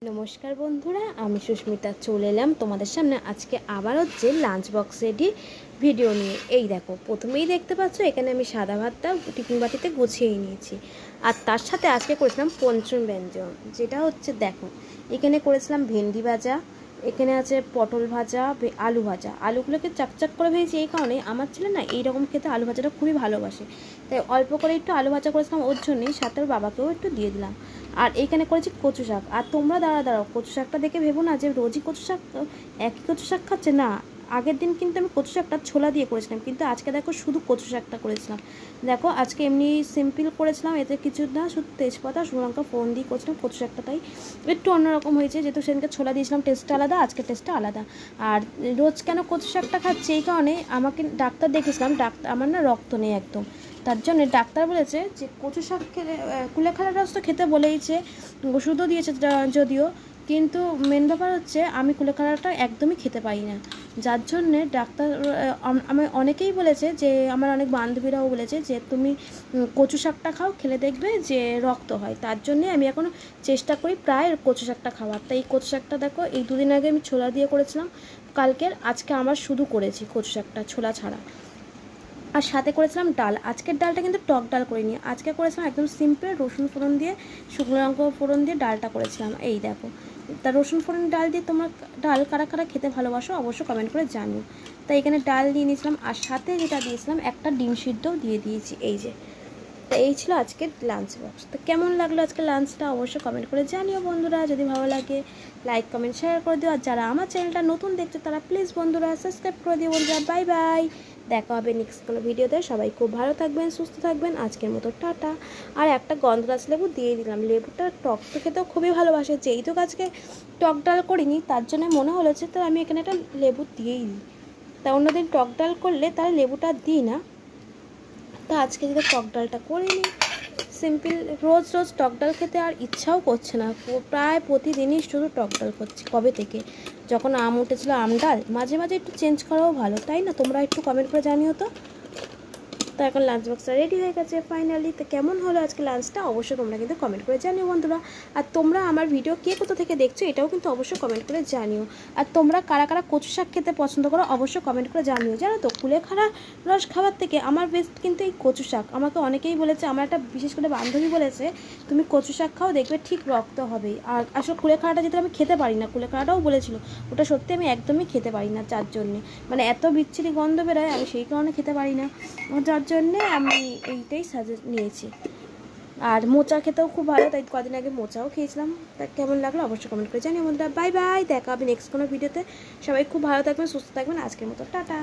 नमस्कार बंधुरा आमी सुष्मिता चले एलाम तोमादेर सामने आज के आबार होच्छे लांच बक्स रेडी भिडियो निये। एई देखो प्रथमेई देखते पाচ্ছ एखाने आमी सादा भातटा टिफिन बाटिते गुछिये नियेछि और तार साथे आजके करेছিলাম पंचम व्यंजन जेटा होच्छे देखो एखाने करेছিলাম भेंडी भाजा, एखाने आछे पटल भाजा, आलू भाजा। आलूगुलोके चकचक करे भेजेছি এই কারণে আমার ছেলে না এই রকম খেতে আলু ভাজাটা খুবই ভালোবাসে, তাই অল্প করে একটু আলু ভাজা করেছিলাম ওর জন্যই, সাথে ওর বাবাকেও একটু দিয়ে দিলাম। আর এইখানে করেছি কচু শাক। আর তোমরা দাঁড়াও কচু শাকটা দেখে ভেবো না যে রোজই কচু শাক একই কচু শাক খাচ্ছে, না। আগের দিন কিন্তু আমি কচু শাকটা ছোলা দিয়ে করেছিলাম, কিন্তু আজকে দেখো শুধু কচু শাকটা করেছিলাম। দেখো আজকে এমনি সিম্পল করেছিলাম, এতে কিছু না শুধু তেজপাতা শুকনো লঙ্কা ফোড়ন দিয়ে করেছিলাম। কচু শাকটা তাই একটু অন্যরকম হয়েছে, যেহেতু সেদিনকে ছোলা দিয়েছিলাম টেস্টটা আলাদা, আজকে টেস্টটা আলাদা। আর রোজ কেন কচু শাকটা খাচ্ছি এই কারণে আমাকে ডাক্তার দেখেছিলাম, ডাক্তার আমার না রক্ত নেই একদম, তার জন্য ডাক্তার বলেছে যে কচু শাক খেলে কুলেখাড়ার রস তো খেতে বলেইছে, ওষুধও দিয়েছে যদিও, কিন্তু মেন ব্যাপার হচ্ছে আমি কুলেখাড়াটা একদমই খেতে পারি না। যার জন্যে ডাক্তার আমি অনেকেই বলেছে, যে আমার অনেক বান্ধবীরাও বলেছে যে তুমি কচু শাকটা খাও, খেলে দেখবে যে রক্ত হয়। তার জন্যে আমি এখন চেষ্টা করি প্রায় কচু শাকটা খাওয়ার। তাই এই কচু শাকটা দেখো এই দুদিন আগে আমি ছোলা দিয়ে করেছিলাম কালকের, আজকে আমার শুধু করেছি কচু শাকটা ছোলা ছাড়া। আর সাথে করেছিলাম ডাল। আজকের ডালটা কিন্তু টক ডাল করিনি, আজকে করেছিলাম একদম সিম্পল রসুন ফোড়ন দিয়ে শুকনো লঙ্কা ফোড়ন দিয়ে ডালটা করেছিলাম। এই দেখো তা রসুন ফোড়ন ডাল দিয়ে তোমরা ডাল কারা কারা খেতে ভালোবাসো অবশ্যই কমেন্ট করে জানিও। তাই এখানে ডাল দিয়ে নিয়েছিলাম, আর সাথে যেটা দিয়েছিলাম একটা ডিম সিদ্ধও দিয়ে দিয়েছি। এই যে তো এই ছিল আজকের লাঞ্চ বক্স। তো কেমন লাগলো আজকে লাঞ্চটা অবশ্যই কমেন্ট করে জানিও বন্ধুরা। যদি ভালো লাগে লাইক কমেন্ট শেয়ার করে দিও, আর যারা আমার চ্যানেলটা নতুন দেখছো তারা প্লিজ বন্ধুরা সাবস্ক্রাইব করে দিও বন্ধুরা। বাই বাই, দেখা হবে নেক্সট কোনো ভিডিওতে। সবাই খুব ভালো থাকবেন, সুস্থ থাকবেন। আজকের মতো টাটা। আর একটা গন্ধরাজ লেবু দিয়ে দিলাম, লেবুটা টক তো খেতেও খুবই ভালোবাসে, যেই তো আজকে টক ডাল করিনি তার জন্য মনে হলো যে তো আমি এখানে একটা লেবু দিয়েই দিই। তা অন্যদিন টক ডাল করলে তাহলে লেবুটা দিই না, তা আজকে যদি টক ডালটা করে নিই সিম্পল। রোজ রোজ টক ডাল খেতে আর ইচ্ছাও করছে না, প্রায় প্রতিদিনই শুধু টক ডাল করছি কবে থেকে, যখন আম উঠেছিল আম ডাল। মাঝে মাঝে একটু চেঞ্জ করাও ভালো, তাই না? তোমরা একটু কমেন্ট করে জানিও তো। তো এখন লাঞ্চ বক্সটা রেডি হয়ে গেছে ফাইনালি। তো কেমন হলো আজকে লাঞ্চটা অবশ্যই তোমরা কিন্তু কমেন্ট করে জানিও বন্ধুরা। আর তোমরা আমার ভিডিও কে কোথা থেকে দেখছো এটাও কিন্তু অবশ্যই কমেন্ট করে জানিও। আর তোমরা কারা কারা কচু শাক খেতে পছন্দ করো অবশ্যই কমেন্ট করে জানিও। জানো তো কুলেখাড়া রস খাবার থেকে আমার বেস্ট কিন্তু এই কচু শাক। আমাকে অনেকেই বলেছে, আমার একটা বিশেষ করে বান্ধবী বলেছে তুমি কচু শাক খাও দেখবে ঠিক রক্ত হবে। আর আসলে কুলেখাড়াটা যেটা আমি খেতে পারি না, কুলেখাড়াটাও বলেছিল ওটা সত্যি আমি একদমই খেতে পারি না, যার জন্যে মানে এত বিচ্ছিরি গন্ধ বেরোয়, আমি সেই কারণে খেতে পারি না, যার জন্যে আমি এইটাই সাজেস্ট নিয়েছি। আর মোচা খেতেও খুব ভালো, তাই কদিন আগে মোচাও খেয়েছিলাম। তা কেমন লাগলো অবশ্যই কমেন্ট করে জানিও বন্ধুরা। বাই বাই, দেখা হবে নেক্সট কোনো ভিডিওতে। সবাই খুব ভালো থাকবেন, সুস্থ থাকবেন। আজকের মতো টাটা।